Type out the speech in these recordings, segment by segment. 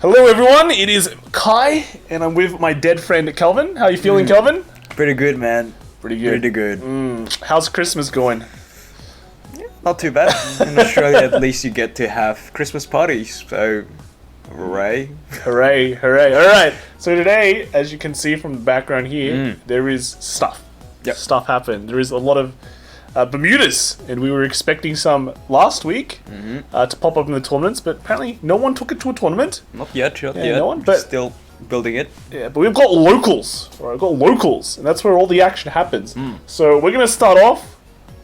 Hello everyone, it is Kai, and I'm with my dead friend Kelvin. How are you feeling, Kelvin? Pretty good, man. Pretty good. Pretty good. How's Christmas going? Not too bad. In Australia, at least you get to have Christmas parties, so hooray. Hooray, hooray. Alright, so today, as you can see from the background here, there is stuff. Yep. Stuff happened. There is a lot of Bermudas, and we were expecting some last week to pop up in the tournaments, but apparently no one took it to a tournament. Not yet, No one, but still building it. Yeah, but we've got locals. All right, we've got locals, and that's where all the action happens. So we're gonna start off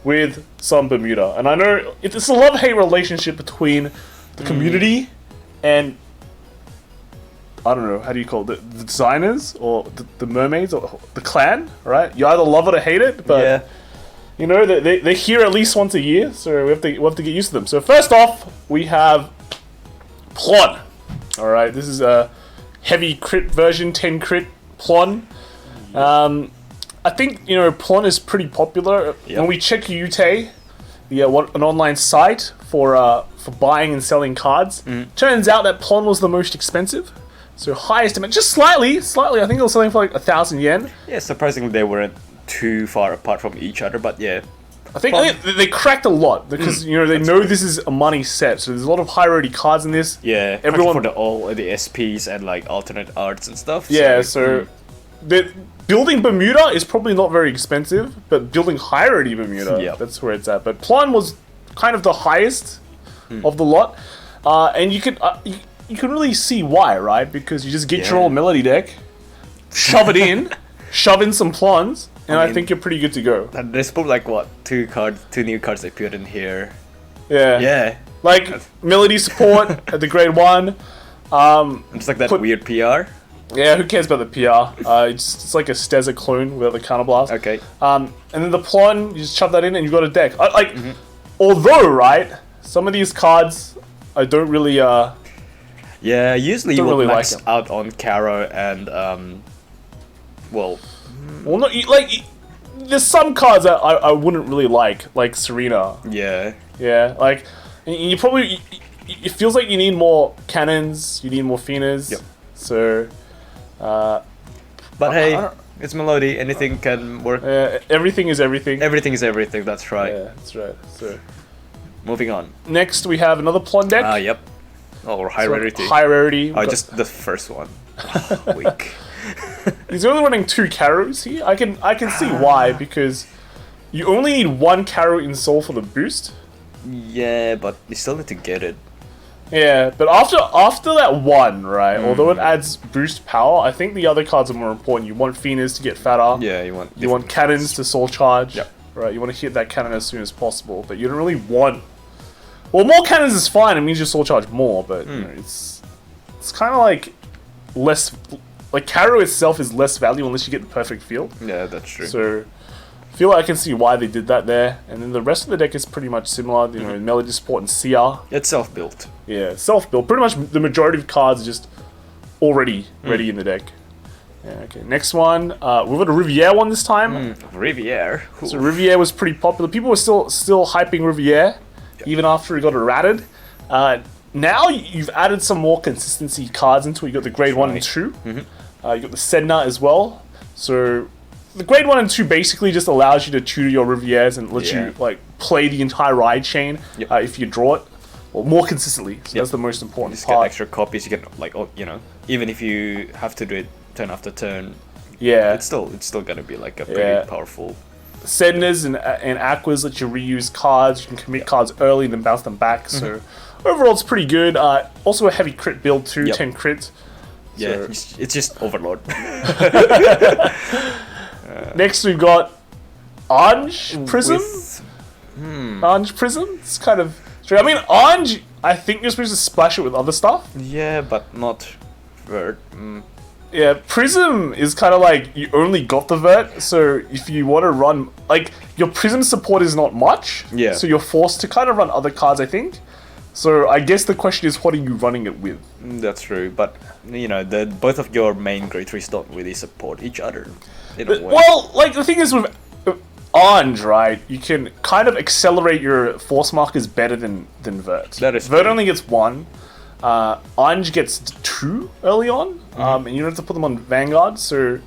with some Bermuda, and I know it's a love-hate relationship between the community and I don't know, how do you call it, the designers or the mermaids or the clan, right? You either love it or hate it, but Yeah. you know they're here at least once a year, so we have to get used to them. So first off, we have Plon. All right, this is a heavy crit version, 10 crit Plon. I think Plon is pretty popular. When we check Ute, an online site for buying and selling cards, turns out that Plon was the most expensive. So highest demand, just slightly. I think it was selling for like 1,000 yen. Yeah, surprisingly they weren't too far apart from each other, but yeah. I think they cracked a lot because they know this is a money set, so there's a lot of high rarity cards in this. Yeah, everyone for the SPs and like alternate arts and stuff. Yeah, so building Bermuda is probably not very expensive, but building high rarity Bermuda, that's where it's at. But Plon was kind of the highest of the lot, and you can really see why, right? Because you just get your old melody deck, shove it in, shove in some Plons, and I think you're pretty good to go. And there's probably like what, two new cards they put in here. Yeah. Yeah. Like melody support at the grade 1. Just like that weird PR. Yeah, who cares about the PR? It's like a Steza clone without the counterblast. Okay. And then the Plon, you just shove that in and you've got a deck. Although, right, some of these cards I don't really Yeah, usually you don't will really max like out on Caro and well, not like there's some cards that I wouldn't really like Serena. Yeah. Yeah, like you probably it feels like you need more cannons, you need more Finas. Yep. So, but hey, it's Melody. Anything can work. everything is everything. Everything is everything. That's right. Yeah, that's right. So, moving on. next we have another Plon deck. Yep. Or high rarity. High rarity. Oh, just the first one. Weak. He's only running 2 Caros here. I can see why, because you only need 1 Caro in Soul for the boost. Yeah, but you still need to get it. Yeah, but after that 1, right, although it adds boost power, I think the other cards are more important. You want Finas to get fatter. Yeah, you want cannons to soul charge. Yep. Right, you want to hit that cannon as soon as possible, but you don't really want... Well, more cannons is fine, it means you soul charge more, but it's kind of like less... Like, Caro itself is less value unless you get the perfect field. Yeah, that's true. So, I feel like I can see why they did that there. And then the rest of the deck is pretty much similar, Melody Support and CR. It's self-built. Yeah, self-built. Pretty much the majority of cards are just already ready in the deck. Yeah, okay. Next one, we've got a Rivière one this time. Rivière. So Rivière was pretty popular. People were still hyping Rivière, even after it got errated. Now you've added some more consistency cards into it. You got the grade 1 and 2. You got the Sedna as well. So the grade 1 and 2 basically just allows you to tutor your Rivières and let you like play the entire ride chain if you draw it, or more consistently. So that's the most important Just part. get extra copies. You get like even if you have to do it turn after turn. Yeah, it's still gonna be like a pretty powerful. Sednas and Aquas let you reuse cards. You can commit cards early and then bounce them back. So overall, it's pretty good. Also a heavy crit build too, 10 crit. Yeah, it's just Overlord. Next we've got Orange Prism. Orange Prism. It's kind of strange. I mean, Orange, I think you're supposed to splash it with other stuff. Yeah, but not Vert. Yeah, Prism is kind of like you only got the Vert, so if you want to run, like, your Prism support is not much. Yeah. So you're forced to kind of run other cards, I think. So I guess the question is, what are you running it with? That's true, but both of your main grade 3s don't really support each other. Well, like, the thing is with Orange, right, you can kind of accelerate your force markers better than Vert. That is Vert true. only gets 1. Anj gets 2 early on, and you don't have to put them on Vanguard, so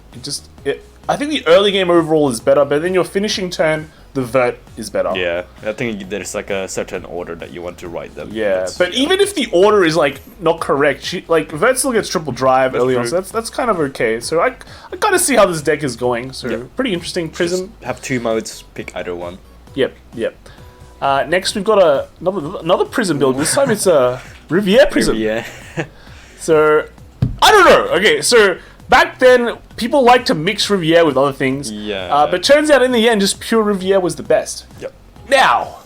I think the early game overall is better, but then your finishing turn, the Vert is better. Yeah, I think there's like a certain order that you want to write them. Yeah, but even if the order is like not correct, Vert still gets triple drive early on, so that's kind of okay. So I kind of see how this deck is going. So pretty interesting. Prism. Just have 2 modes, pick either one. Yep. Next we've got another Prism build. This time it's a Rivière Prism. Yeah. So I don't know. Okay, so back then people liked to mix Rivière with other things. Yeah. But turns out in the end, just pure Rivière was the best. Yep. Now,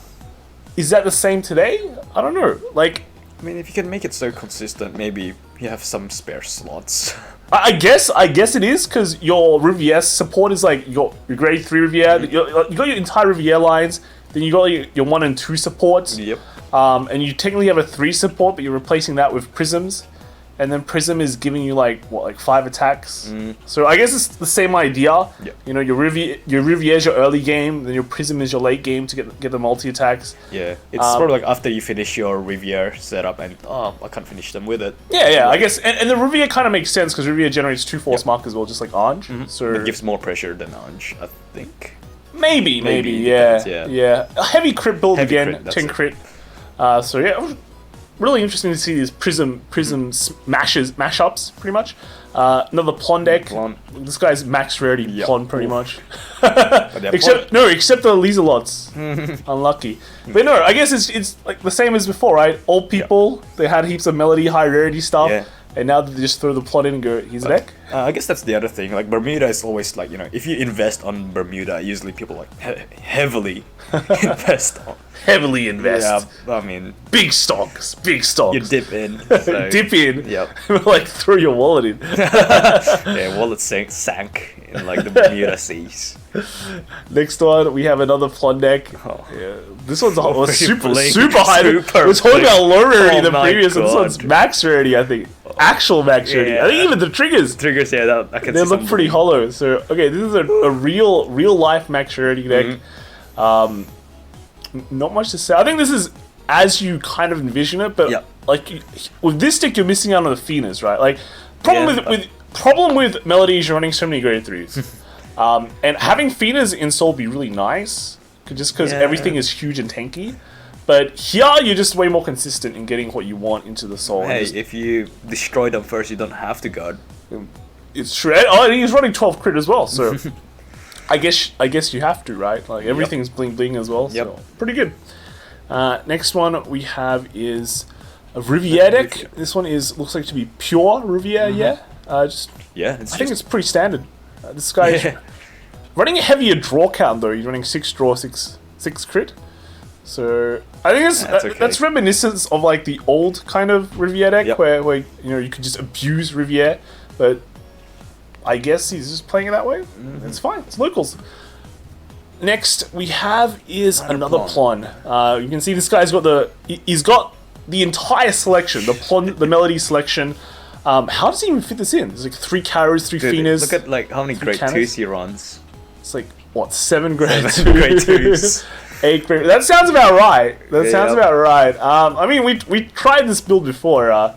is that the same today? I don't know. Like, I mean, if you can make it so consistent, maybe you have some spare slots. I guess it is, because your Rivière support is like your grade 3 Rivière. You got your entire Rivière lines. Then you got your 1 and 2 supports. Yep. And you technically have a 3 support, but you're replacing that with Prisms. And then Prism is giving you like 5 attacks. So I guess it's the same idea. Yep. You know, your Rivière is your early game, then your Prism is your late game to get the multi attacks. Yeah, it's sort of like after you finish your Rivière setup and I can't finish them with it. Yeah, I guess, and the Rivière kind of makes sense because Rivière generates 2 force markers as well, just like Anj. So it gives more pressure than Anj, I think. Maybe, yeah. A heavy crit build Heavy again, crit, 10 crit. So yeah, really interesting to see these Prism mashups, pretty much. Another Plon deck. Plon. This guy's max rarity Plon, pretty much. Except the Lieselots. Unlucky. But no, I guess it's like the same as before, right? Old people, they had heaps of melody, high rarity stuff. Yeah. And now they just throw the Plon in and go, here's a deck. I guess that's the other thing. Like Bermuda is always like, you know, if you invest on Bermuda, usually people like heavily invest on. Heavily invest. Yeah, I mean, big stocks. You dip in. So, dip in. Yep. Like throw your wallet in. Yeah, wallet sank in like the Bermuda seas. Next one, we have another Plon deck. Yeah, this one's super high. It was talking about low rarity the previous one. This one's max rarity, I think. Actual max rarity. I think even the triggers. Yeah, they look pretty hollow. So okay, this is a real life max rarity deck. Not much to say. I think this is as you kind of envision it, but like with this deck, you're missing out on the Phoenas, right? Like problem with Melody is you're running so many grade 3s. And having Phoenas in Soul be really nice, just because everything is huge and tanky. But here, you're just way more consistent in getting what you want into the Soul. Hey, if you destroy them first, you don't have to guard. It's true. Oh, and he's running 12 crit as well, so I guess you have to, right? Like everything's bling bling as well, so pretty good. Next one we have is a Rivière deck. This one looks like to be pure Rivière, I think it's pretty standard. This guy's running a heavier draw count though. He's running 6 draw, 6 crit. So I think that's reminiscent of like the old kind of Rivière deck where you know you could just abuse Rivière, but I guess he's just playing it that way. It's fine. It's locals. Next we have is another Plon. You can see this guy's got he's got the entire selection, the Melody selection. How does he even fit this in? There's like 3 Carrows, 3 Phoenas. Look at like how many grade 2s he runs. It's like what, 7 grade 2s. 8 grade. That sounds about right. I mean, we tried this build before.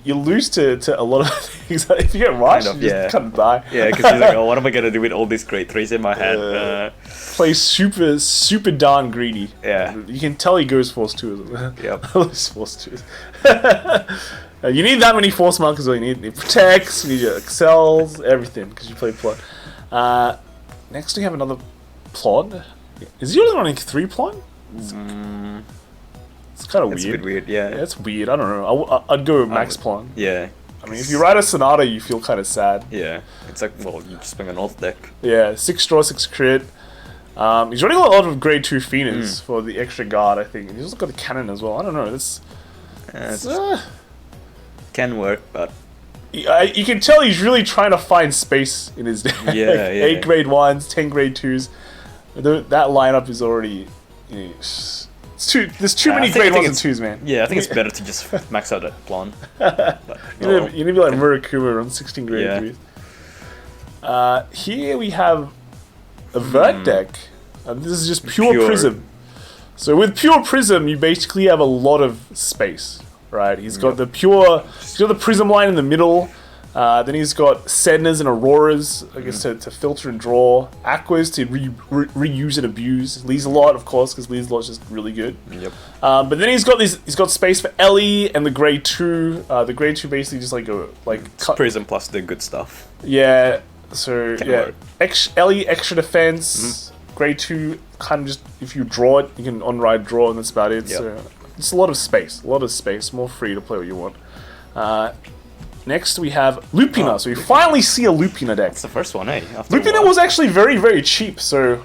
You lose to a lot of things. If you get rushed, you just kind of die. Yeah, because you're like, oh, what am I gonna do with all these grade 3s in my hand? Play super darn greedy. Yeah. You can tell he goes force 2. Yep. Force 2. You need that many force markers. You need protects, you need your excels, everything, because you play Plon. Next we have another Plon. Is he only running 3 Plon? It's kind of weird. It's a bit weird, yeah. It's weird. I don't know. I'd go with max Plon. Yeah. I mean, if you ride a Sonata, you feel kind of sad. Yeah. It's like, well, you just bring an alt deck. Yeah, 6 draw, 6 crit. He's running a lot of grade 2 Phoenas for the extra guard, I think. And he's also got the cannon as well. I don't know. It's can work, but you can tell he's really trying to find space in his deck. Yeah. 8 grade 1s, 10 grade 2s. That lineup is already. There's too many grade 1s and 2s, man. Yeah, I think it's better to just max out that Plon. You need to be like Murakuma on 16 grade 3s. Here we have a Vert deck. This is just pure Prism. So with pure Prism, you basically have a lot of space. right? He's got the pure, he's got the Prism line in the middle. Then he's got Sednas and Auroras, I guess, to filter and draw. Aquas to reuse and abuse. Lieselot, of course, because Lieselot's just really good. Yep. But then he's got space for Ellie and the Grade 2. The Grade 2 basically just Prism plus the good stuff. Yeah, so Can yeah. work. Ellie, extra defense. Grade 2, kind of just, if you draw it, you can on-ride draw, and that's about it. Yep. So it's a lot of space. More free to play what you want. Next, we have Lupina. So we finally see a Lupina deck. It's the first one, eh? After a Lupina while. was actually very, very cheap. So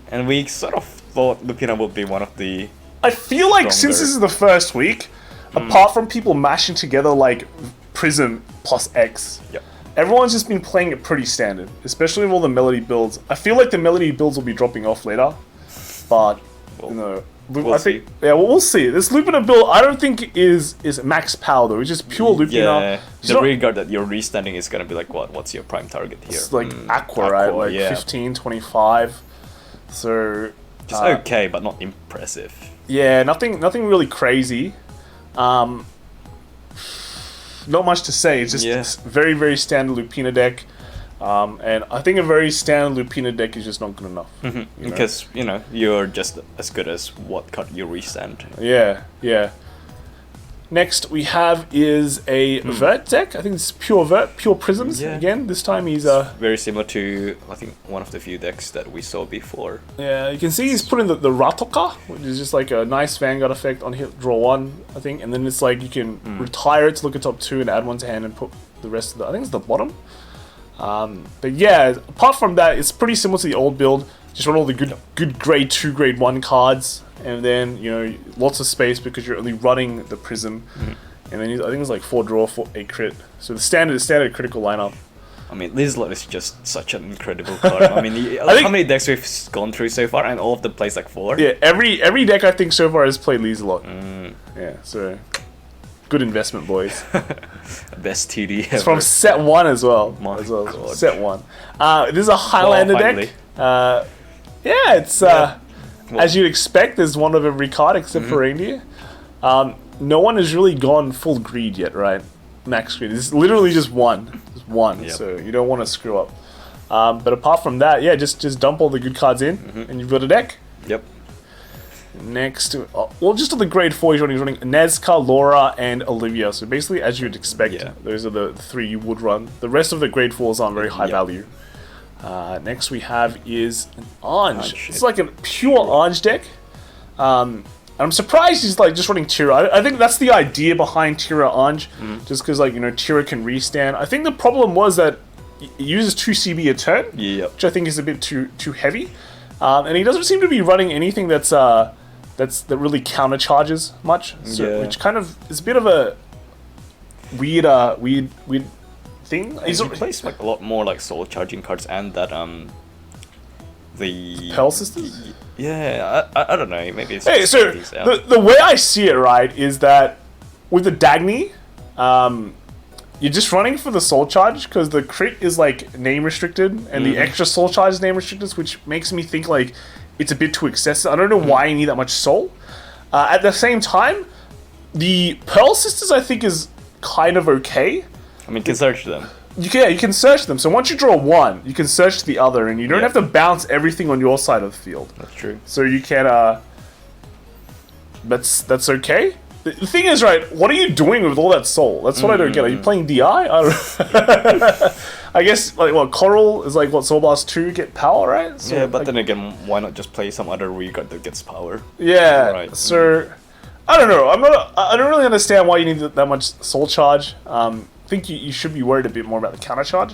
And we sort of thought Lupina would be one of the... I feel like since Stronger. this is the first week, apart from people mashing together like Prism plus X, Yep. everyone's just been playing it pretty standard, especially with all the Melody builds. I feel like the Melody builds will be dropping off later, but you know, we'll I think see. yeah, we'll see. This Lupina build, I don't think is max power though. It's just pure Lupina. Yeah, It's the not- Vanguard that you're restanding is gonna be like what? What's your prime target here? It's like Aqua, right? Aqua, Like yeah. 15, 25. So Just okay, but not impressive. yeah, nothing really crazy. Not much to say. It's just Yeah. very, very standard Lupina deck. And I think a very standard Lupina deck is just not good enough. you know? Because, you know, you're just as good as what card you restand. Yeah, yeah. Next we have is a Vert deck. I think it's pure Vert, pure Prisms. Yeah. Again, this time he's Very similar to, I think, one of the few decks that we saw before. yeah. You can see he's put in the Ratoka, which is just like a nice Vanguard effect on hit draw 1, I think, and then it's like you can retire it to look at top 2 and add 1 to hand and put the rest of the. I think it's the bottom. But yeah, apart from that, it's pretty similar to the old build. Just run all the good grade 2, grade 1 cards, and then, you know, lots of space because you're only running the Prism. And then I think it's like 4 draw, 8 crit. So the standard critical lineup. I mean, Lieselot is just such an incredible card. I mean, think- how many decks we've gone through so far, and all of them plays like 4? Yeah, every deck I think so far has played Lieselot. Yeah, so good investment, boys. Best TD ever. It's from set 1 as well. My God. Set 1. This is a Highlander finally. deck. Yeah, it's as you'd expect. There's one of every card except for reindeer. No one has really gone full greed yet, right? Max greed. It's literally just one. Just one. Yep. So you don't want to screw up. But apart from that, yeah, just dump all the good cards in, and you've got a deck. Yep. Next, well, just on the grade 4, he's running Nezca, Laura, and Olivia. So basically, as you'd expect, Yeah. those are the 3 you would run. The rest of the grade 4s aren't very high Yep. value. Next we have is an Ange. Ange. It's like a pure Ange deck. And I'm surprised he's like just running Tira. I think that's the idea behind Tira Ange, just because like, you know, Tira can restand. I think the problem was that it uses 2 CB a turn, Yep. which I think is a bit too heavy. And he doesn't seem to be running anything that really countercharges much. So, Yeah. which kind of is a bit of a weird thing. He plays like a lot more like soul charging cards, and that the Pearl Sisters? Yeah, I don't know. Maybe it's Hey, just so these out. the way I see it, right, is that with the Dagny, you're just running for the soul charge because the crit is like name restricted and the extra soul charge is name restricted, which makes me think like it's a bit too excessive. I don't know why you need that much soul. At the same time, the Pearl Sisters I think is kind of okay. I mean, you can search them. You can search them. So once you draw one, you can search the other, and you don't Yeah. have to bounce everything on your side of the field. That's true. So you can that's okay. The thing is, right, what are you doing with all that soul? That's what I don't get. Are you playing DI? I don't I guess like what Coral is like what Soul Blast 2 get power, right? So, Yeah, but like, then again, why not just play some other regard that gets power? yeah. Right. So I don't know. I don't really understand why you need that much soul charge. I think you should be worried a bit more about the counter charge.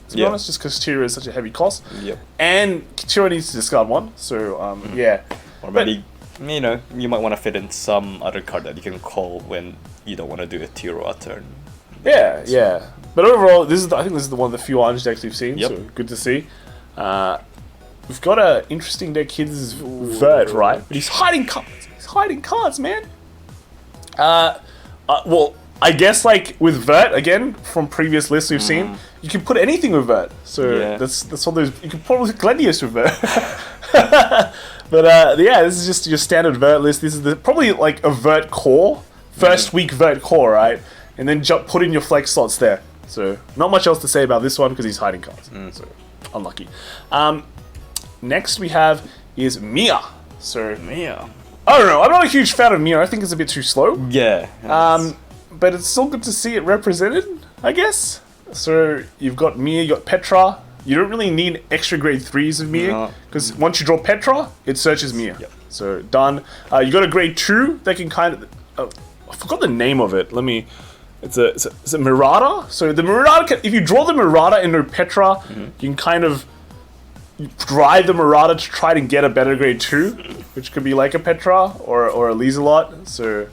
To be Yeah. honest, just because Tira is such a heavy cost. Yep. And Tira needs to discard one. So yeah. Or maybe, you know, you might want to fit in some other card that you can call when you don't want to do a Tiro turn. Yeah, yeah. But overall, I think this is the one of the few orange decks we've seen, Yep. so good to see. We've got an interesting deck here. This is Vert, right? But he's hiding cards. He's hiding cards, man. Well, I guess like with Vert, again, from previous lists we've seen, you can put anything with Vert. So Yeah. that's all those. You can probably Gladius with Vert. But yeah, this is just your standard Vert list. This is probably like a Vert core first week vert core, right? And then put in your flex slots there. So not much else to say about this one because he's hiding cards. So unlucky. Next we have is Mia. So Mia. I don't know. I'm not a huge fan of Mia. I think it's a bit too slow. Yeah. But it's still good to see it represented, I guess. So you've got Mia, you got Petra. You don't really need extra grade 3s of Mia because once you draw Petra, it searches Mia. Yep. So done. You got a grade 2 that can kind of. I forgot the name of it. Let me. It's a Marauder. So the Marauder, if you draw the Marauder into Petra, you can kind of drive the Marauder to try to get a better grade 2, which could be like a Petra or a Lancelot. So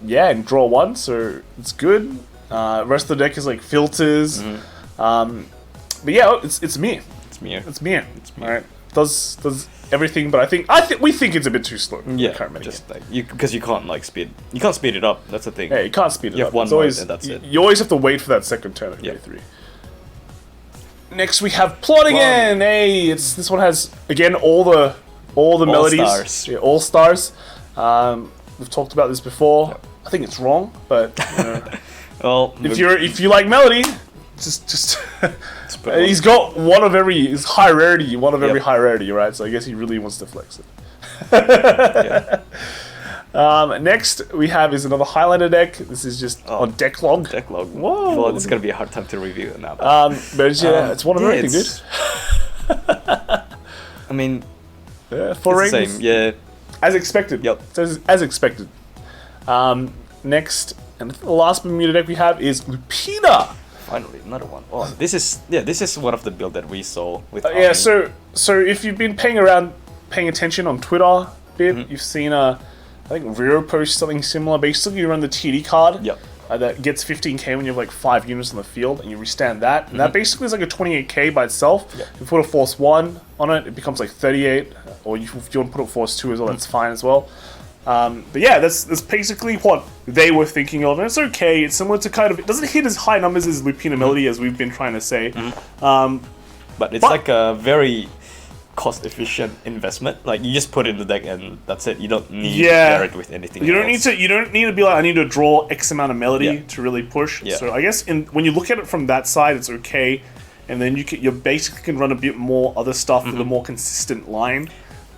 yeah, and draw 1. So it's good. Rest of the deck is like filters. But yeah, it's Mia. It's Mia. It's Mia. All right, does everything, but we think it's a bit too slow. Yeah, just like because you can't speed it up. That's the thing. Yeah, you can't speed it up. You have one mode and that's it. You always have to wait for that second turn at grade 3. Next we have Plot again. Hey, this one has again all the melodies. Stars. Yeah, all stars. We've talked about this before. Yep. I think it's wrong, but well, if you like melody, just he's got one of every high rarity, every high rarity, right? So I guess he really wants to flex it. Next we have is another Highlander deck. This is just on deck log. Deck log. Whoa. Well, it's gonna be a hard time to review now. But yeah, it's one of everything, dude. I mean, 4 it's the rings. same. Yeah. As expected. Yep. As expected. Next, and the last Bermuda deck we have is Lupina. Finally, another one. Oh, this is one of the build that we saw with. Yeah, so if you've been paying attention on Twitter a bit, you've seen I think Rio post something similar. Basically, you run the TD card. Yep. That gets 15k when you have like 5 units on the field, and you restand that. And that basically is like a 28k by itself. Yep. If you put a Force 1 on it, it becomes like 38. Or if you want to put a Force 2 as well, that's fine as well. But yeah, that's basically what they were thinking of, and it's okay. It's similar to kind of, it doesn't hit as high numbers as Lupina Melody as we've been trying to say. But it's like a very cost-efficient investment. Like you just put it in the deck and that's it. You don't need to pair it with anything. You don't need to be like, I need to draw X amount of melody to really push. Yeah. So I guess when you look at it from that side, it's okay. And then you basically can run a bit more other stuff with a more consistent line.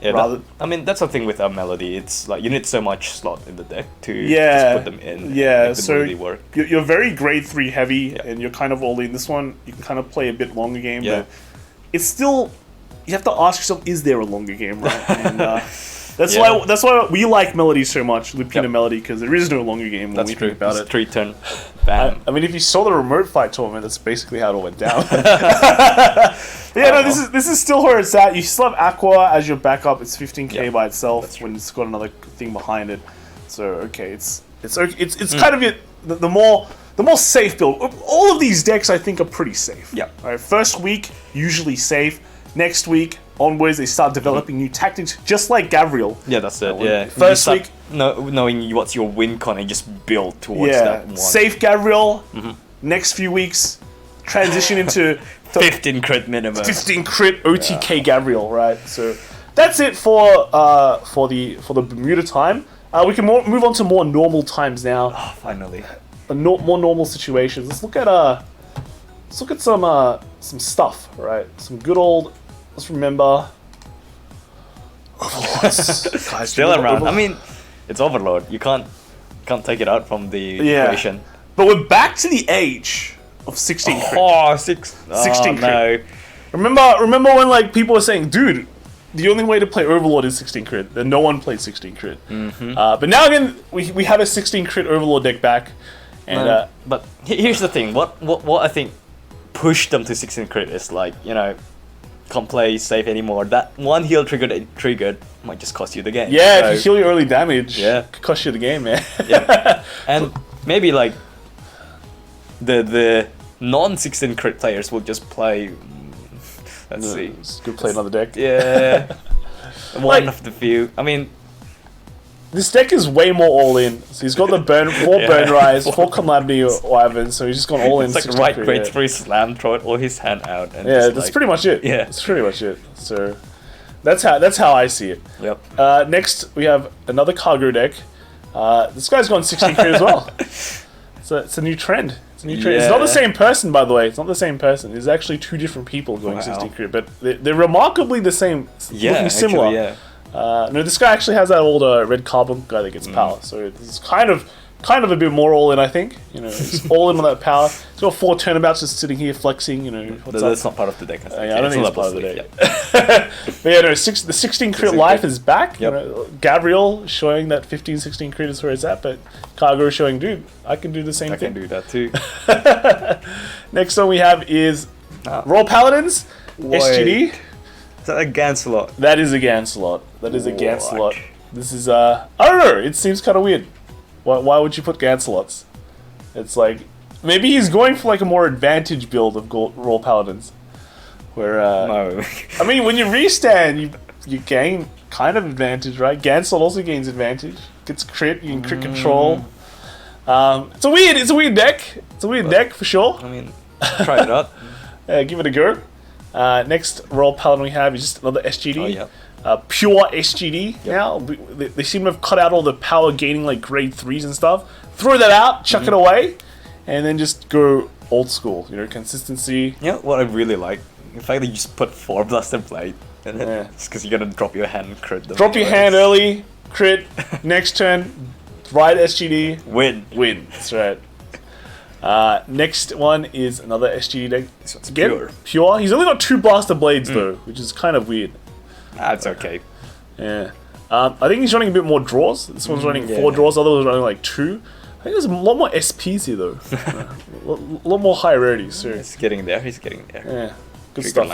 Yeah, I mean that's the thing with a melody. It's like you need so much slot in the deck to just put them in. Yeah, and make so the melody work. You're very grade 3 heavy, and you're kind of all in. This one you can kind of play a bit longer game, but it's still, you have to ask yourself, is there a longer game, right? And that's why we like melody so much, Lupina Melody, because there is no longer game when we think about it. 3 turn, bam. I mean, if you saw the remote fight tournament, that's basically how it all went down. This is still where it's at. You still have Aqua as your backup. It's 15k by itself when it's got another thing behind it. So okay, it's kind of the more safe build. All of these decks I think are pretty safe. Yeah. All right. First week usually safe. Next week onwards, they start developing new tactics, just like Gabriel. Yeah, that's it. Yeah. First week, knowing what's your win con and just build towards that one. Safe Gabriel. Next few weeks, transition into 15 crit minimum. 15 crit OTK Gabriel, right? So that's it for the Bermuda time. We can move on to more normal times now. Oh, finally. More normal situations. Let's look at some stuff, right? Some good old. Let's remember. Overlords. Guys, Still around. I mean, it's Overlord. You can't take it out from the equation. But we're back to the age of 16 crit. 16 crit. No. Remember when like people were saying, dude, the only way to play Overlord is 16 crit. Then no one played 16 crit. But now again, we have a 16 crit Overlord deck back. And but here's the thing. What I think pushed them to 16 crit is like, can't play safe anymore. That one heal triggered might just cost you the game. Yeah, if you heal your early damage, it could cost you the game, man. And maybe like the non-16 crit players will just play. Let's see. Go play another deck. Yeah. One of the few. I mean, this deck is way more all in. So he's got the burn, 4 burn rise, 4 calamity Wyvern, so he's just gone all in. It's like right grade 3 slam, throw it all his hand out. And that's pretty much it. Yeah. That's pretty much it. So that's how I see it. Yep. Next we have another cargo deck. This guy's gone 16 crit as well. So it's a new trend. It's a new trend. It's not the same person, by the way. It's not the same person. It's actually two different people going 16 crit, but they're remarkably the same. Looking similar. Actually, yeah. No, this guy actually has that old red carbon guy that gets power. So this is kind of a bit more all in, I think. You know, it's all in on that power. He's got 4 turnabouts just sitting here flexing. You know, that's not part of the deck. I think. I don't think it's part of the deck. But yeah, no, the 16 crit life is back. Yep. You know, Gabriel showing that 15, 16 crit is where it's at, but Cargo showing, dude, I can do the same thing. I can do that too. Next one we have is Royal Paladins, SGD. Is that a Gancelot? That is a Gancelot. That is a Gancelot. This is, I don't know, it seems kind of weird. Why would you put Gancelots? It's like, maybe he's going for like a more advantage build of Royal Paladins. Where, No. I mean, when you restand, you gain kind of advantage, right? Gancelot also gains advantage. Gets crit, you can crit control. It's a weird deck. It's a weird deck for sure. I mean, try it out. Give it a go. Next Royal Paladin we have is just another SGD. Oh, yeah. Pure SGD now. They seem to have cut out all the power gaining like grade 3s and stuff. Throw that out, chuck it away, and then just go old school. You know, consistency. You know what I really like? The fact that you just put 4 Blaster Blade, and then it's because you're gonna drop your hand and crit them. Drop your hand early, crit, next turn, ride SGD, win. That's right. Next one is another SGD deck. This one's Again, pure. He's only got 2 Blaster Blades though, which is kind of weird. That's okay. Yeah. I think he's running a bit more draws. This one's running 4 draws, the other one's running like 2. I think there's a lot more SPs here though. A lot more high rarities. So. He's getting there. Yeah. Good Trigger stuff.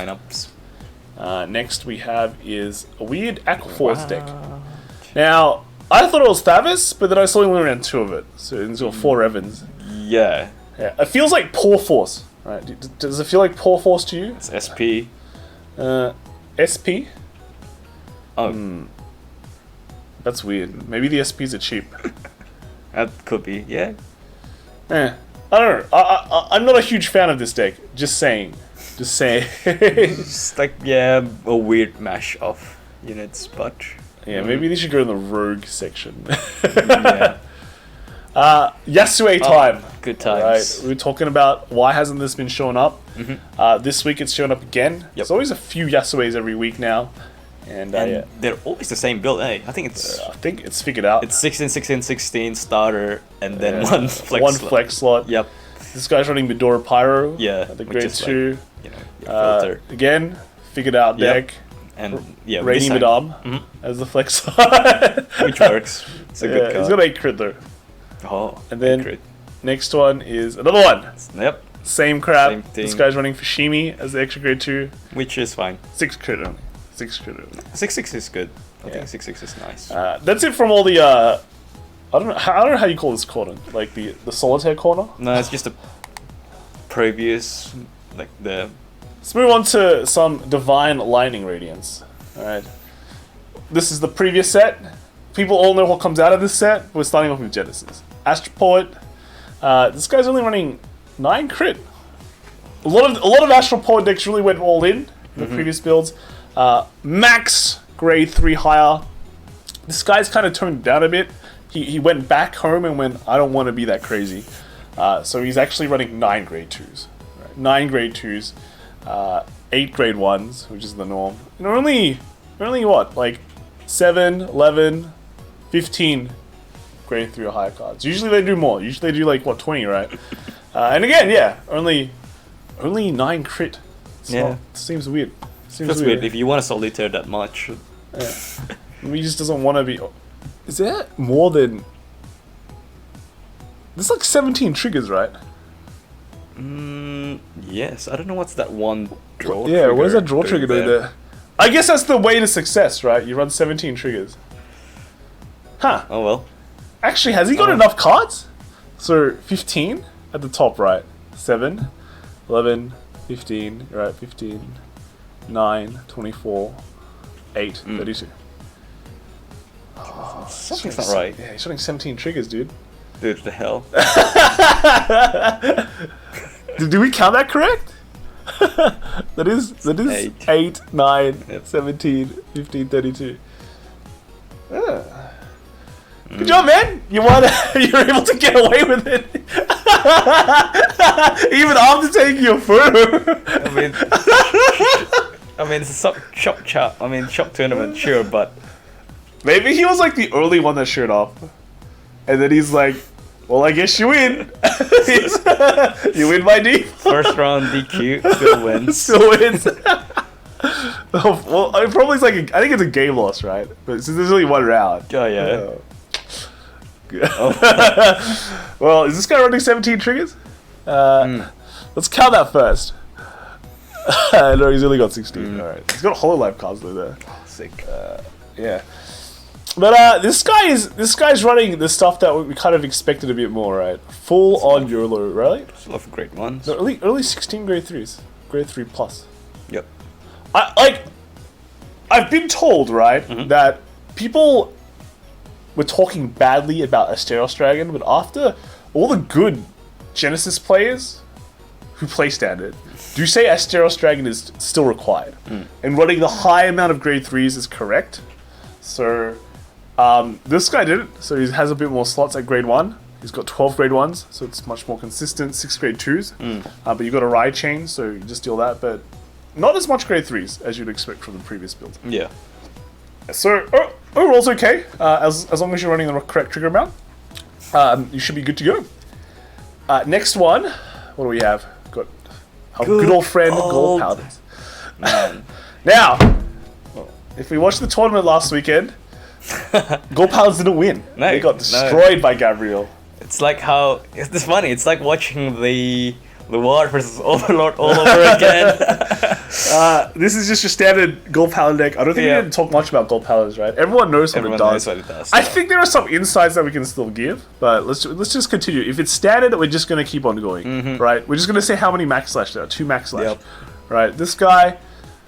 lineups. Next we have is a weird Aquaforce deck. Now, I thought it was Thavis, but then I saw only ran 2 of it. So it's got 4 Evans. Yeah. It feels like Poor Force, right? Does it feel like Poor Force to you? It's SP. SP? Oh. That's weird. Maybe the SPs are cheap. That could be, yeah. I don't know. I'm not a huge fan of this deck. Just saying. It's like, yeah, a weird mash of units, but... Yeah, maybe they should go in the rogue section. Yeah. Yasuie time. Good times. Right. We were talking about why hasn't this been showing up. This week it's showing up again. Yep. There's always a few Yasues every week now. And they're always the same build, eh? I think it's figured out. It's 16, 16, 16 starter, and then one flex slot. Yep. This guy's running Medora Pyro. Yeah. The grade 2. Like, you know, your filter. Again, figured out deck. And yeah, Rainy Madame as the flex slot. Which works. It's a good card. He's got 8 crit though. Oh, and then next one is another one. Yep. Same crap. Same thing. This guy's running Fushimi as the extra grade 2. Which is fine. 6 crit only. 6 is good. I think 6 is nice. That's it from all the I don't know how you call this corner. Like the solitaire corner? No, it's just a previous like the Let's move on to some Divine Lightning Radiance. Alright. This is the previous set. People all know what comes out of this set. We're starting off with Genesis. Astral this guy's only running 9 crit. A lot of Astral Poet decks really went all in the previous builds. Max grade 3 higher. This guy's kind of toned down a bit. He went back home and went, I don't want to be that crazy. So he's actually running 9 grade 2s. Right? 9 grade 2s. 8 grade 1s, which is the norm. And only what? Like 7, 11, 15 grade 3 or higher cards. Usually they do more. Usually they do like, what, 20, right? And again, yeah, only 9 crit. Seems weird. That's weird. If you want to solitaire that much. Yeah. He just doesn't want to be... Is there more than... There's like 17 triggers, right? Yes. I don't know what's that one draw trigger. Yeah, where's that draw trigger there? I guess that's the way to success, right? You run 17 triggers. Huh. Oh well. Actually, has he got enough cards? So, 15 at the top, right? 7, 11, 15, right? 15, 9, 24, 8, 32. Oh, something's not right. Yeah, he's running 17 triggers, dude. Dude, the hell? Did we count that correct? that is 8, 9, 17, 15, 32. Good job, man. You won. You're able to get away with it, even after taking your photo. I mean, it's a shop tournament, sure, but maybe he was like the only one that showed up, and then he's like, "Well, I guess you win. You win by D. First round DQ still wins. Still wins." Well, it probably is like I think it's a game loss, right? But since there's only one round. Oh yeah. Well, is this guy running 17 triggers? Let's count that first. No, he's only got 16. All right, he's got Hololive cards though. There. Sick. Yeah. But this guy's running the stuff that we kind of expected a bit more, right? Full on YOLO, right? There's a lot of great ones. No, early 16 grade 3s, grade 3 plus. Yep. I've been told, right, that people were talking badly about Asteros Dragon, but after all the good Genesis players who play Standard do say Asteros Dragon is still required, and running the high amount of grade 3s is correct. So this guy did it, so he has a bit more slots at grade 1. He's got 12 grade 1s, so it's much more consistent, 6 grade 2s. But you've got a ride chain, so you just deal that, but not as much grade 3s as you'd expect from the previous build. Yeah. So overall's okay, as long as you're running the correct trigger amount. You should be good to go. Next one, what do we have? Got our good old friend, Gold Paladins. Man. Now, if we watched the tournament last weekend, Gold Paladins didn't win. No, they got destroyed by Gabriel. It's like how it's funny. It's like watching the War versus Overlord all over again. This is just your standard Gold Paladin deck. I don't think we need to talk much about Gold Paladins, right? Everyone knows what it does. I think there are some insights that we can still give, but let's just continue. If it's standard, we're just going to keep on going, right? We're just going to say how many max slash there are. 2 max slash, right? This guy,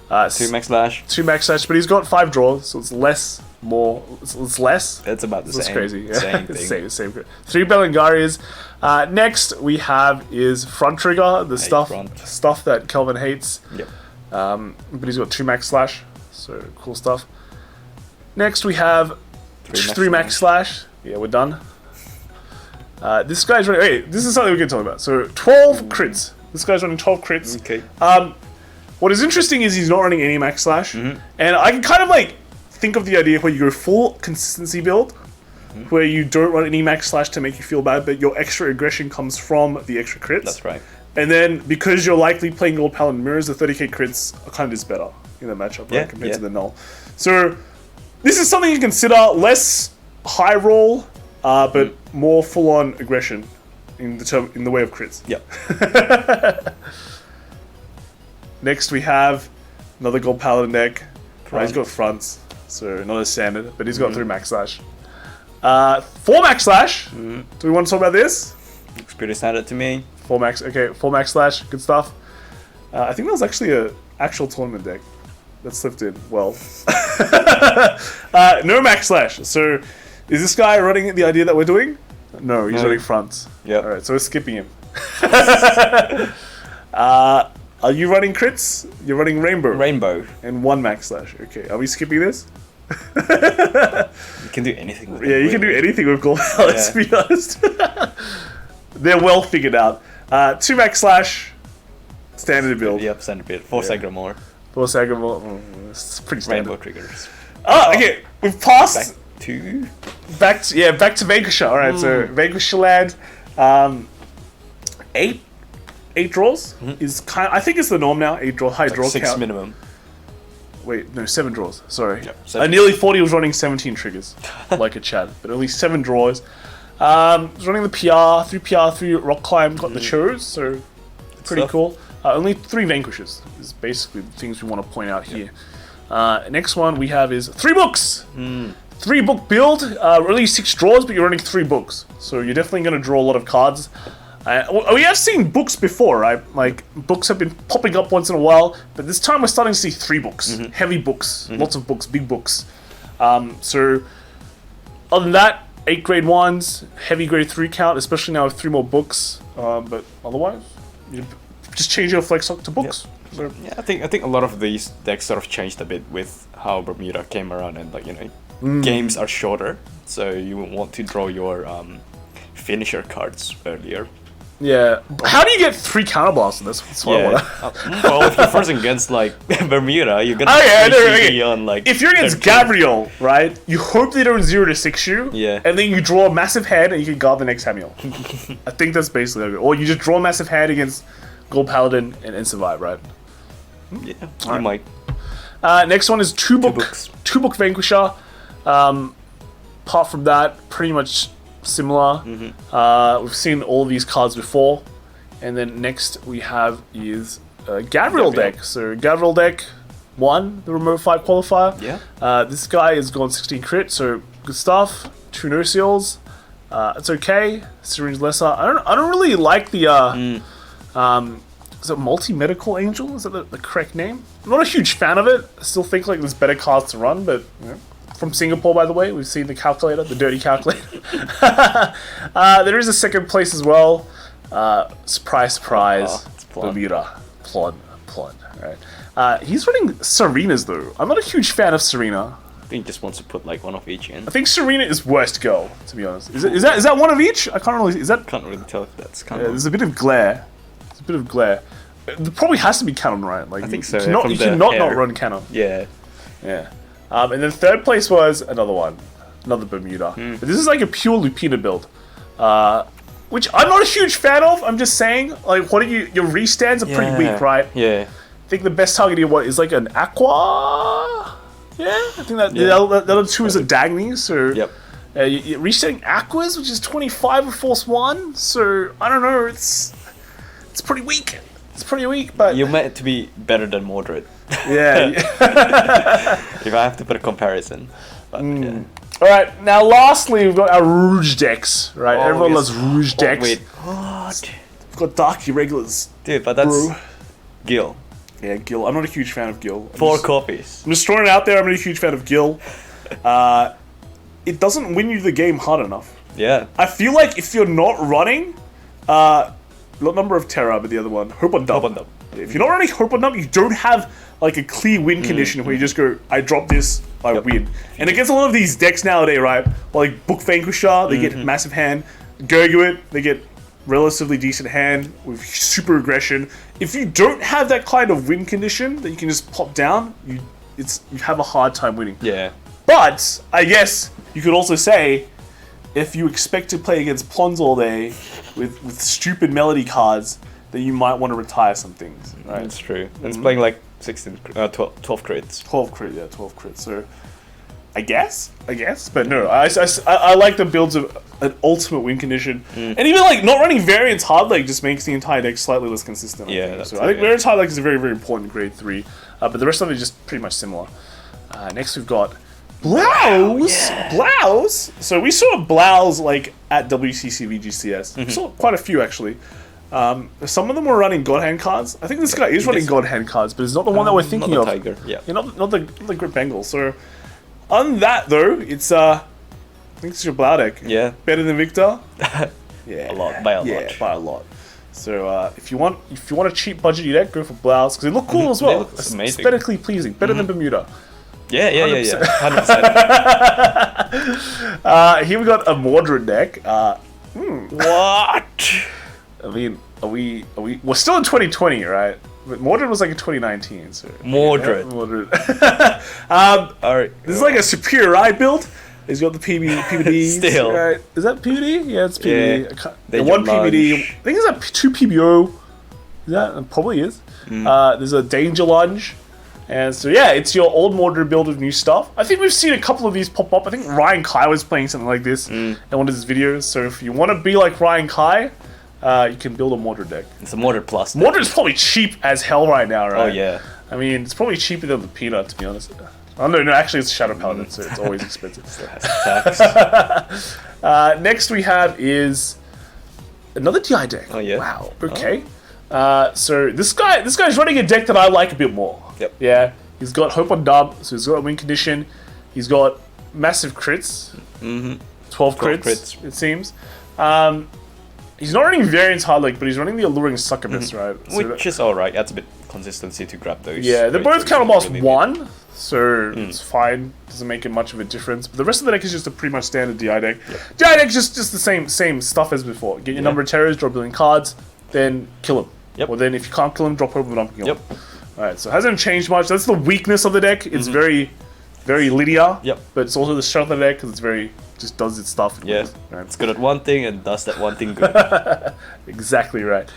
2 max slash. 2 max slash, but he's got 5 draws, so it's less. It's less. It's about the same. That's crazy. Yeah. Same thing. same. 3 Belengarias. Next we have is front trigger, the stuff that Kelvin hates. Yep. But he's got 2 max slash, so cool stuff. Next we have 3 max slash. Yeah, we're done. This guy's running. Wait, this is something we can talk about. So 12 crits. This guy's running 12 crits. Okay. What is interesting is he's not running any max slash, and I can kind of like think of the idea where you go full consistency build, where you don't run any max slash to make you feel bad, but your extra aggression comes from the extra crits. That's right. And then because you're likely playing Gold Paladin mirrors, the 30k crits are kind of just better in the matchup, right, compared to the null. So this is something you consider less high roll, but more full on aggression in the way of crits. Yep. Next we have another Gold Paladin deck. He's got fronts, so not as standard, but he's got 3 max slash. 4 max slash. Do we want to talk about this? Looks pretty standard to me. 4 max. Okay, 4 max slash. Good stuff. I think that was actually a actual tournament deck that slipped in. Well, no max slash. So, is this guy running the idea that we're doing? No, he's running fronts. Yeah. All right, so we're skipping him. Are you running crits? You're running rainbow. And 1 max slash. Okay, are we skipping this? You can do anything with you can do anything with Gold. Let's be honest. They're well figured out. 2 max slash, standard build. Yep, standard build. 4 Sagramore. 4 Sagramore. It's pretty standard. Rainbow triggers. Okay. We've passed. Back to Vanquisher. All right. So Vanquisher land. 8 draws is kind. I think it's the norm now. 8 draw, high draw 6 count. minimum. Wait, no, 7 draws. Sorry. Yep, nearly 40 was running 17 triggers, like a Chad, but only 7 draws. Was running the PR, 3 rock climb, got the chose, so pretty cool. Only 3 vanquishes is basically the things we want to point out here. Next one we have is 3 books. 3 book build, only 6 draws, but you're running 3 books, so you're definitely going to draw a lot of cards. We have seen books before, right? Like, books have been popping up once in a while, but this time we're starting to see 3 books. Heavy books, lots of books, big books. So, other than that, 8 grade 1s, heavy grade 3 count, especially now with 3 more books. But otherwise, you just change your flex to books. Yep. So, I think a lot of these decks sort of changed a bit with how Bermuda came around, and games are shorter, so you will want to draw your finisher cards earlier. Yeah. How do you get 3 counterblasts in this? That's what I wanna... Well, if you're first against like Bermuda, you're gonna on like. If you're against Gabriel, right? You hope they don't 0-6 you. Yeah. And then you draw a massive hand and you can guard the next Samuel. I think that's basically it. Or you just draw a massive hand against Gold Paladin and survive, right? Yeah, you might. Next one is two book Vanquisher. Apart from that, pretty much similar. We've seen all of these cards before. And then next we have is Gabriel deck. So Gabriel deck won the remote fight qualifier. Yeah. This guy has gone 16 crit, so good stuff. 2 no seals. It's okay. Syringe lesser. I don't really like the is it multi-medical angel? Is that the correct name? I'm not a huge fan of it. I still think like there's better cards to run, but you know. From Singapore, by the way, we've seen the calculator, the dirty calculator. There is a second place as well. Surprise, Bermuda, Plon. Right. He's running Serena's though. I'm not a huge fan of Serena. I think he just wants to put like one of each in. I think Serena is worst girl, to be honest. Is that one of each? I can't really. Is that? Can't really tell if that's canon. There's a bit of glare. There probably has to be canon, right? Like I think so. You cannot not run canon. Yeah. Yeah. And then third place was another Bermuda. But this is like a pure Lupina build, which I'm not a huge fan of. I'm just saying, like, your restands are pretty weak, right? Yeah. I think the best target here is like an Aqua. Yeah, I think that the other two is a Dagny. So yep. You're resetting Aquas, which is 25 with Force 1. So I don't know. It's pretty weak. It's pretty weak, but you're meant to be better than Mordred. Yeah. If I have to put a comparison. But, yeah. All right. Now, lastly, we've got our Rouge decks. Right. Everyone loves Rouge decks. Wait. What? We've got Dark Irregulars. Dude, but that's Gil. Yeah, Gil. I'm not a huge fan of Gil. 4 copies. I'm just throwing it out there. I'm not a huge fan of Gil. It doesn't win you the game hard enough. Yeah. I feel like if you're not running, not Number of Terror, but the other one, Hope on Dump. If you're not running Hope on Dump, you don't have like a clear win condition where you just go, I drop this, I win. And against a lot of these decks nowadays, right? Like Book Vanquisher, they get massive hand. Gerguit, they get relatively decent hand with super aggression. If you don't have that kind of win condition that you can just pop down, you have a hard time winning. Yeah. But I guess you could also say, if you expect to play against Plons all day with stupid melody cards, then you might want to retire some things. Right? That's true. And it's playing like 12 crits. 12 crits. So I guess. But no, I like the builds of an ultimate win condition. And even like not running variants hard leg just makes the entire deck slightly less consistent. I think variants hard leg is a very, very important grade 3. But the rest of it is just pretty much similar. Next we've got Blaus. Blaus. So we saw Blaus like at WCC VGCS. We saw quite a few actually. Some of them were running God Hand cards. I think this guy is running God Hand cards, but it's not the one that we're thinking not of. the Tiger. Yeah. Not the Grip Bengal. So on that though, it's I think it's your Blau deck. Yeah. Better than Victor. Yeah. A lot. By a lot. Yeah, by a lot. So if you want a cheap budget deck, go for Blaus because they look cool as well. It's amazing. Aesthetically pleasing. Better than Bermuda. Yeah. 100%. Here we got a Mordred deck. What? I mean, we're still in 2020, right? But Mordred was like in 2019, so Mordred. Yeah, Mordred. Alright. This is like a superior ride build. He's got the PBD. Still. Right. Is that PBD? Yeah, it's PBD. Yeah. One PBD. I think it's a 2 PBO. Is that? It probably is. There's a Danger Lunge. And so yeah, it's your old Mordred build with new stuff. I think we've seen a couple of these pop up. I think Ryan Kai was playing something like this in one of his videos. So if you want to be like Ryan Kai, you can build a Mordred deck. It's a Mordred Plus deck. Mordred's probably cheap as hell right now, right? Oh yeah. I mean, it's probably cheaper than the Peanut, to be honest. Oh no, actually it's Shadow Paladin, so it's always expensive. Still has tax. Next we have is another DI deck. Oh yeah. Wow. Okay. So this guy's running a deck that I like a bit more. Yep. Yeah. He's got Hope on Dub, so he's got a win condition. He's got massive crits. 12 crits, it seems. He's not running variants hard leg, but he's running the Alluring Succubus, right? So Which is alright. Adds a bit consistency to grab those. Yeah, they're both counterblast 1. so it's fine. Doesn't make it much of a difference. But the rest of the deck is just a pretty much standard DI deck. DI deck is just the same stuff as before. Get your number of terrors, draw a billion cards, then kill him. Or then if you can't kill him, drop over the dump and kill him. Alright, so it hasn't changed much. That's the weakness of the deck. It's very linear. But it's also the strength of the deck because it's very just does its stuff. Right? It's good at one thing and does that one thing good. Exactly right.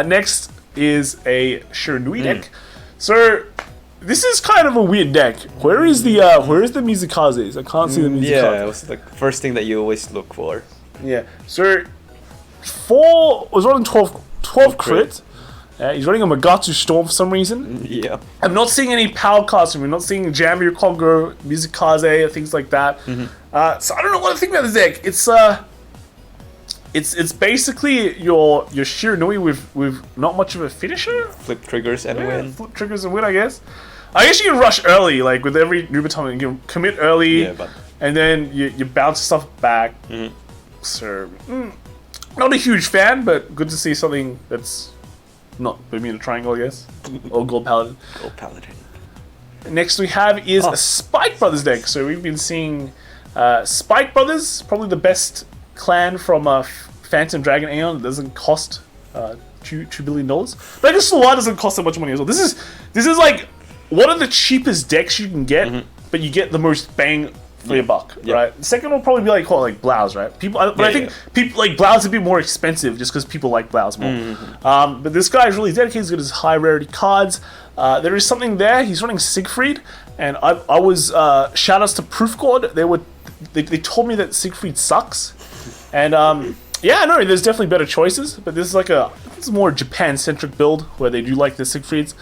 Next is a Shiranui deck. So this is kind of a weird deck. Where is the Mizukazes? I can't see the Mizukazes. Yeah, it was the first thing that you always look for. Yeah. So was running 12 crit. He's running a Magatsu Storm for some reason. Yeah. I'm not seeing any power cards from him. I'm not seeing Jamir Kongo, Mizukaze, things like that. So I don't know what to think about this deck. It's basically your Shiranui with not much of a finisher. Flip triggers and win. Flip triggers and win, I guess. I guess you can rush early, like with every Nubatama. You can commit early, and then you bounce stuff back. So, not a huge fan, but good to see something that's not Bermuda Triangle, I guess. Or Gold Paladin. Gold Paladin. Next we have is a Spike Brothers deck. So we've been seeing Spike Brothers, probably the best clan from Phantom Dragon Aeon. It doesn't cost $2 billion. But I guess Solar doesn't cost that much money as well. This is like one of the cheapest decks you can get, but you get the most bang for your buck, right? The second will probably be like Blaus, right? I think people like Blaus a bit more expensive just because people like Blaus more. But this guy is really dedicated. He's got his high rarity cards. There is something there. He's running Siegfried, and I was shout outs to Proofgord. They told me that Siegfried sucks, and yeah, no, there's definitely better choices, but this is like it's a more Japan centric build where they do like the Siegfrieds.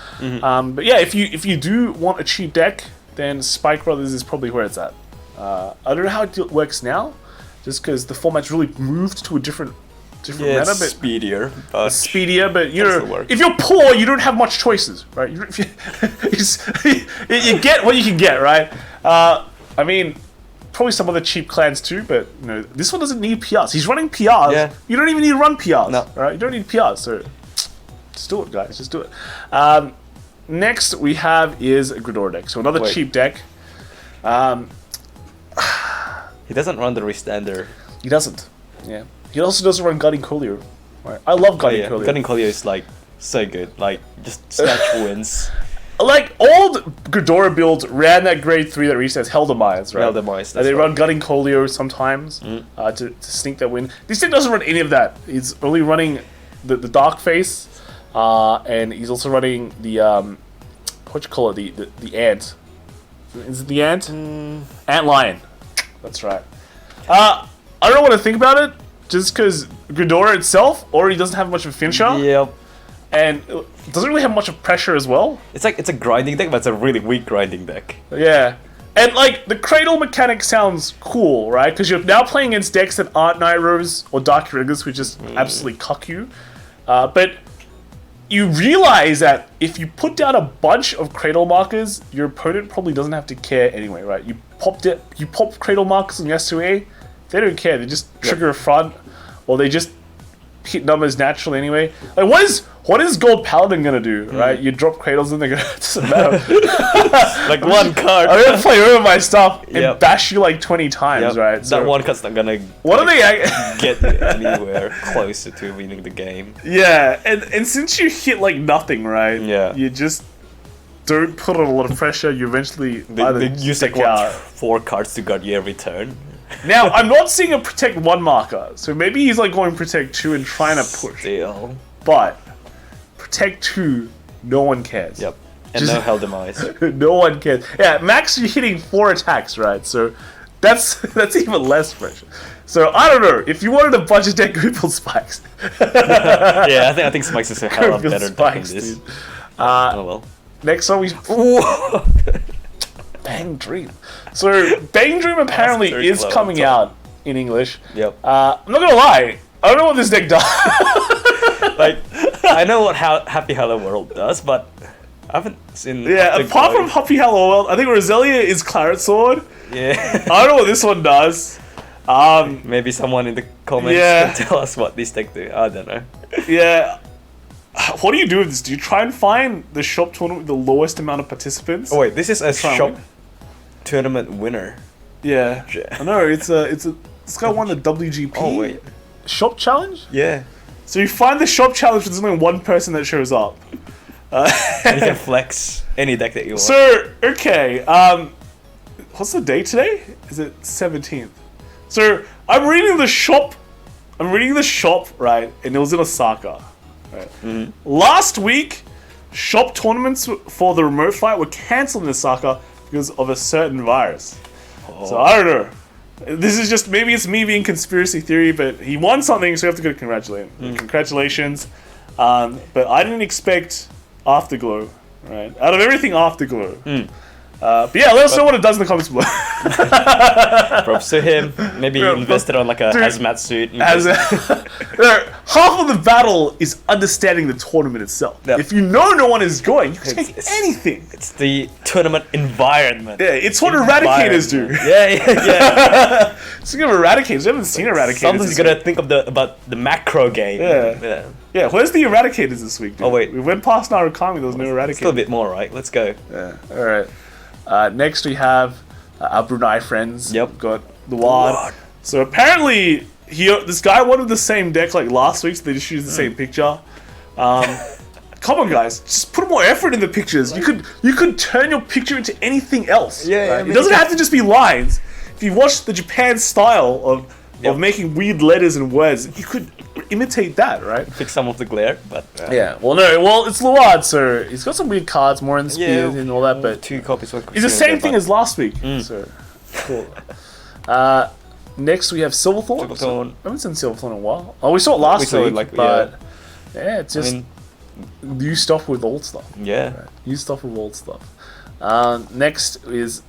But yeah, if you do want a cheap deck, then Spike Brothers is probably where it's at. I don't know how it works now, just because the format's really moved to a different meta. It's speedier. But if you're poor, you don't have much choices, right? You get what you can get, right? I mean, probably some other cheap clans too, but this one doesn't need PRs. He's running PRs. Yeah. You don't even need to run PRs. No. Right? You don't need PRs, so just do it, guys. Just do it. Next we have is a Gridor deck. So another cheap deck. He doesn't run the Restander. He doesn't. Yeah. He also doesn't run Guarding Collier. Right. I love Guarding Collier. Guarding Collier is like so good. Like just snatch wins. Like old Ghidorah builds ran that grade 3 that resets Heldemise, right? Heldemise. They run Gutting Collier sometimes to sneak that win. This deck doesn't run any of that. He's only running the Dark Face, and he's also running the what you call it, the Ant. Is it the Ant? Ant Lion. That's right. I don't know what to think about it, just because Ghidorah itself already doesn't have much of a finisher. Yep. And it doesn't really have much of pressure as well. It's a grinding deck, but it's a really weak grinding deck. Yeah. And like the cradle mechanic sounds cool, right? Because you're now playing against decks that aren't Nairos or Dark Irregulars, which just absolutely cuck you. But you realize that if you put down a bunch of cradle markers, your opponent probably doesn't have to care anyway, right? You pop cradle markers on Yasuie, they don't care. They just trigger a front, or they just hit numbers naturally anyway. Like what is Gold Paladin gonna do, right? You drop cradles and they're gonna it doesn't matter. Like one card. I'm gonna play over my stuff and bash you like 20 times, right? So that one card's not gonna get anywhere closer to winning the game. Yeah, and since you hit like nothing, right? Yeah. You just don't put on a lot of pressure. You eventually they use like 4 cards to guard you every turn. Now, I'm not seeing a Protect 1 marker, so maybe he's like going Protect 2 and trying to push. Still. But Protect 2, no one cares. Yep. And no Heldemise. No one cares. Yeah, max you're hitting 4 attacks, right? So that's even less pressure. So I don't know. If you wanted a budget deck, go build Spikes. Yeah, I think Spikes is a hell of a better deck than this. Oh well. Next one Bang Dream. So Bang Dream apparently is coming out in English. Yep. I'm not gonna lie. I don't know what this deck does. Like, I know what Happy Hello World does, but I haven't seen. Yeah, apart from Happy Hello World, I think Roselia is Claret Sword. Yeah. I don't know what this one does. Maybe someone in the comments can tell us what this deck do. I don't know. Yeah. What do you do with this? Do you try and find the shop tournament with the lowest amount of participants? Oh wait, this is a Try and shop win? tournament winner. Yeah. Yeah. I know, this guy won the WGP Oh wait, shop challenge? yeah. So you find the shop challenge, but there's only one person that shows up. And you can flex any deck that you want. So, okay, what's the date today? Is it 17th? So, I'm reading the shop, right, and it was in Osaka. Right. Mm-hmm. Last week, shop tournaments for the remote fight were cancelled in Osaka because of a certain virus. So, I don't know. This is just, maybe it's me being conspiracy theory, but he won something, so we have to go congratulate him. Congratulations. But I didn't expect Afterglow, right? Out of everything, Afterglow. But yeah, let us know what it does in the comments below. Props to him. Maybe he invested on like a hazmat suit. Half of the battle is understanding the tournament itself. Yep. If you know no one is going, you can take It's- anything. It's the tournament environment. Yeah, it's what Eradicators do. Yeah. Speaking of Eradicators, we haven't seen Eradicators. Sometimes this you gotta week. think of about the macro game. Yeah. Yeah, where's the Eradicators this week, dude? Oh, wait. We went past Narukami, there was no Eradicators. Still a bit more, right? Let's go. Yeah, alright. Next we have our Brunei friends. Yep. We've got the Ward. So apparently, this guy wanted the same deck like last week, so they just used the same picture. Come on, guys, just put more effort in the pictures. You could turn your picture into anything else. Yeah, right? I mean, It doesn't have to just be lines. If you watch the Japan style of making weird letters and words, you could imitate that, right? Fix some of the glare, but Yeah. Well, it's Luard, so he's got some weird cards, more in the spears and all that, but 2 copies. it's the same thing as last week. So cool. Next we have Silverthorn. Silverthorn. I haven't seen Silverthorn in a while. Oh, we saw it last saw it, week, like, but yeah, it's I just mean, new stuff with old stuff. yeah, New stuff with old stuff. Next is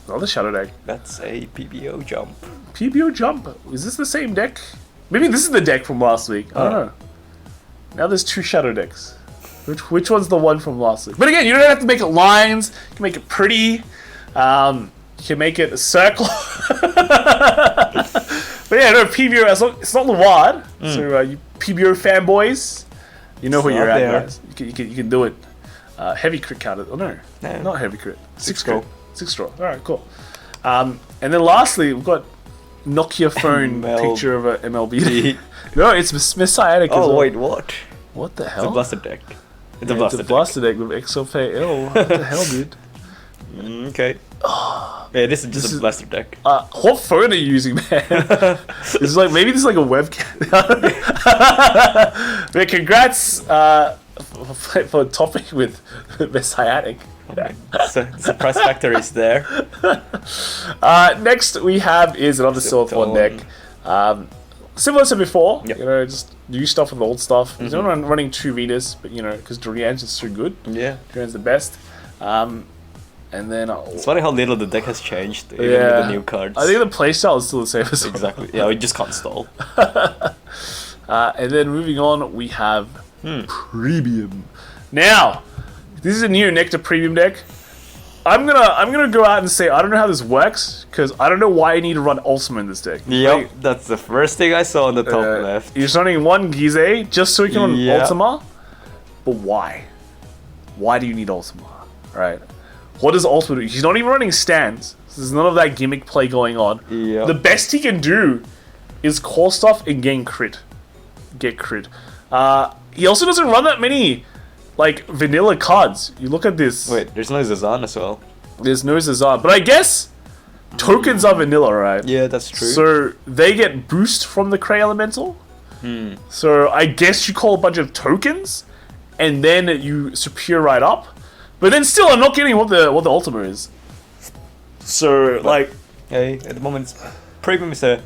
another Shadow deck. that's a PBO jump. PBO Jump. Is this the same deck? Maybe this is the deck from last week. I don't know. Now there's 2 Shadow decks. Which one's the one from last week? But again, you don't have to make it lines. You can make it pretty. You can make it a circle. But yeah, no, PBO, it's not Luard. So you PBO fanboys, you know where you're at, there. guys. You can do it. Heavy crit counted. Oh no, No. not heavy crit. 6 draw. crit. 6 draw. Alright, cool. And then lastly, we've got Nokia phone picture of a MLB. No, it's Messiatic as Oh well. wait, what? What the It's hell? a blaster deck. It's Yeah, a blaster it's a blaster deck with XLPL. What the hell, dude? deck. Okay. Yeah, this is just a blaster deck. What phone are you using, man? It's like maybe this is like a webcam. But congrats for topping with Messiatic. So the price factor is there. Next we have is another Silverthorn deck. Similar to before, Yep. you know, just new stuff with old stuff. He's not running 2 Vedas, but you know, because Durian's is so good. Yeah. Durian's the best. And then It's funny how little the deck has changed, even with the new cards. I think the playstyle is still the same as well. Exactly. Yeah, we just can't stall. And then moving on, we have Premium. Now, this is a new Nectar Premium deck. I'm gonna go out and say I don't know how this works because I don't know why I need to run Ultima in this deck. Yep, that's the first thing I saw on the top left. He's running 1 Gize just so he can run Yeah. Ultima. But why? Why do you need Ultima? Right? What does Ultima do? He's not even running stands. There's none of that gimmick play going on. Yep. The best he can do is call stuff and gain crit. Get crit. He also doesn't run that many like vanilla cards. You look at this. Wait, there's no Zazan as well. There's no Zazan. But I guess tokens are vanilla, right? Yeah, that's true. So they get boost from the Cray Elemental. So I guess you call a bunch of tokens and then you secure right up. But then still I'm not getting what the Ultima is. So like Hey, at the moment, Premium is a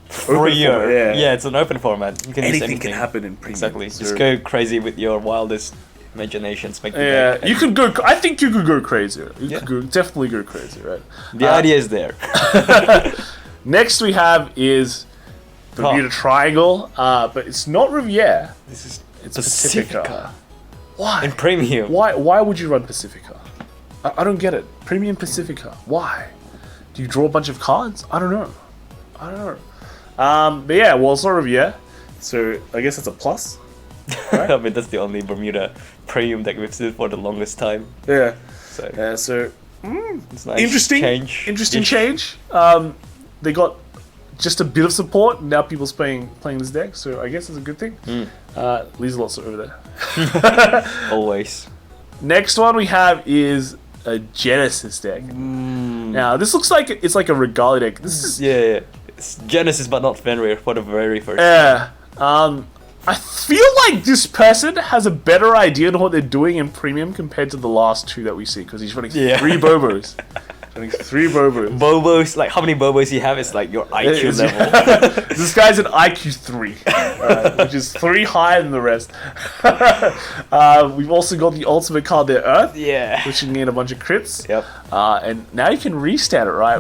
format, yeah. it's an open format. You can use anything anything. can happen in Premium. Exactly. So- Just go crazy with your wildest imaginations. Make the Yeah, deck. you could go. I think you could go crazy. You Yeah. could definitely go crazy, right? The idea is there. Next we have is Bermuda Triangle, but it's not Rivière. This is It's Pacifica. Why? in Premium. Why would you run Pacifica? I don't get it. Premium Pacifica. Why? Do you draw a bunch of cards? I don't know. But yeah, well, it's not Rivière, so I guess it's a plus. Right? I mean, that's the only Bermuda premium deck we've seen for the longest time. Yeah. So So it's nice. interesting change. They got just a bit of support. Now people's playing this deck, so I guess it's a good thing. Leaves lots over there. Always. Next one we have is a Genesis deck. Now this looks like it's like a Regalia deck. This is Yeah. It's Genesis, but not Fenrir for the very first. yeah. I feel like this person has a better idea of what they're doing in premium compared to the last two that we see, because he's running 3 Bobos. Running 3 Bobos. Bobos, like how many Bobos you have is like your IQ level. This guy's an IQ 3, which is 3 higher than the rest. We've also got the ultimate card there, Earth. Yeah. Which can gain a bunch of crits. Yep. And now you can restat it, right?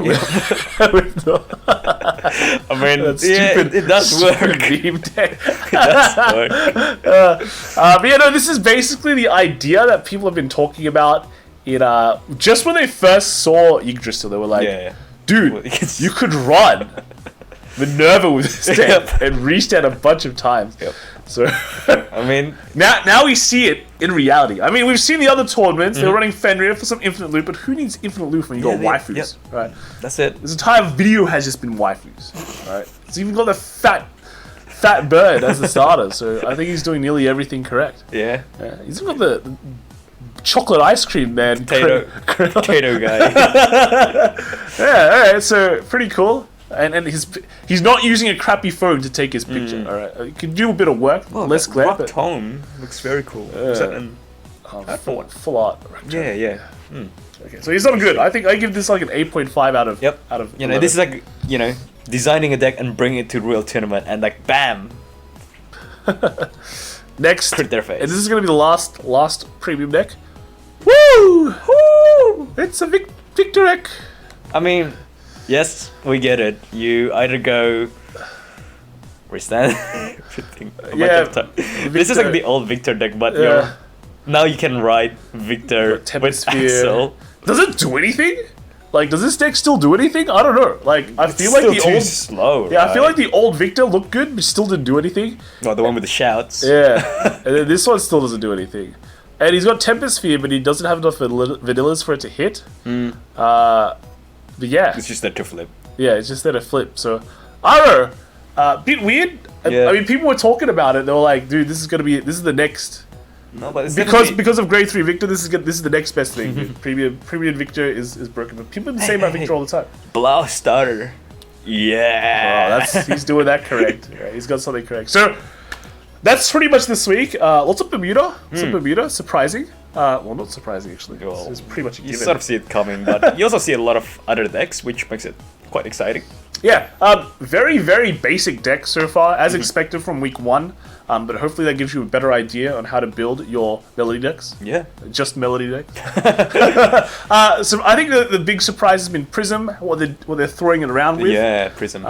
I mean, that stupid, it does work. Meme deck. It does work. But yeah, no, this is basically the idea that people have been talking about. Just when they first saw Yggdrasil, they were like, dude, you could run Minerva with this deck and restat a bunch of times. So, I mean, now we see it in reality. I mean, we've seen the other tournaments. They're running Fenrir for some infinite loot, but who needs infinite loot when you got waifus, right? That's it. This entire video has just been waifus, right? It's even got the fat bird as the starter, so I think he's doing nearly everything correct. Yeah. He's even got the chocolate ice cream man. Potato guy. Yeah, alright, so pretty cool. And he's not using a crappy phone to take his picture. Alright, he can do a bit of work, less glare, rock but tone looks very cool. full art. Yeah. Okay, so he's done good. I think I give this like an 8.5 out of. Yep. Out of. You know, this is like designing a deck and bringing it to real tournament and like bam. Next, crit their face. And this is gonna be the last premium deck. Woo! Woo! It's a Victor deck. I mean, yes, we get it. You either go restand. This is like the old Victor deck, but now you can ride Victor with Axel. Does it do anything? Like, does this deck still do anything? I don't know. Like, I feel like the old slow. Yeah, right? I feel like the old Victor looked good, but still didn't do anything. Oh, the one with the shouts. Yeah, and then this one still doesn't do anything. And he's got Tempest Sphere, but he doesn't have enough vanillas for it to hit. But yeah, it's just there to flip. Yeah, it's just there to flip. So I don't know. Bit weird. Yeah. I mean, people were talking about it. They were like, "Dude, this is the next." No, but it's because of grade 3 Victor, this is the next best thing. Premium Victor is broken, but people are saying about Victor all the time. Blau starter. Yeah. Oh, he's doing that correct. Yeah, he's got something correct. So that's pretty much this week. Lots of Bermuda. Some Bermuda. Surprising. Well, not surprising actually. Well, it's pretty much a given. You sort of see it coming, but you also see a lot of other decks, which makes it quite exciting. Yeah. Very, very basic deck so far, as expected from week 1. But hopefully that gives you a better idea on how to build your melody decks. Yeah. Just melody decks. So I think the big surprise has been Prism, what they're throwing it around with. Yeah, Prism.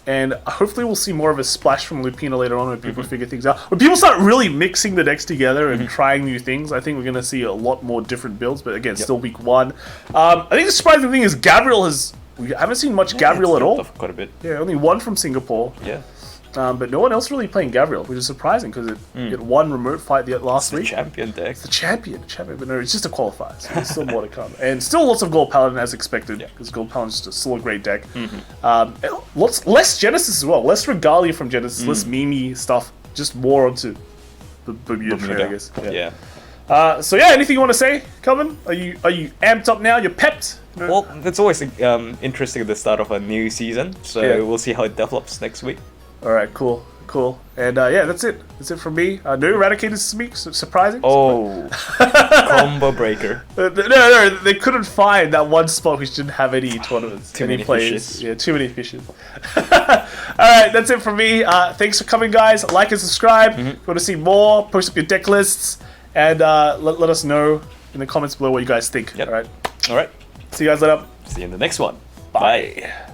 And hopefully we'll see more of a splash from Lupina later on when people figure things out. When people start really mixing the decks together and trying new things, I think we're going to see a lot more different builds. But again, still week 1. I think the surprising thing is Gabriel we haven't seen much Gabriel at all. Quite a bit. Yeah, only one from Singapore. Yeah. But no one else really playing Gabriel, which is surprising because it won remote fight last week. The champion deck. It's the champion, but no, it's just a qualifier, so there's still more to come. And still lots of Gold Paladin as expected, because Gold Paladin is still a great deck. Less Genesis as well, less Regalia from Genesis, less Mimi stuff, just more onto the Bermuda trade, I guess. Yeah. So yeah, anything you want to say, Calvin? Are you amped up now? You're pepped? No? Well, it's always interesting at the start of a new season, so we'll see how it develops next week. Alright, cool. And yeah, that's it. That's it from me. No Eradicated this week, surprising. Oh, combo breaker. No, they couldn't find that one spot which didn't have any tournaments. Too many players. fishes. Yeah, too many fishes. Alright, that's it from me. Thanks for coming, guys. Like and subscribe. If you want to see more, post up your deck lists. And let us know in the comments below what you guys think. Yep. Alright. Alright. See you guys later. See you in the next one. Bye.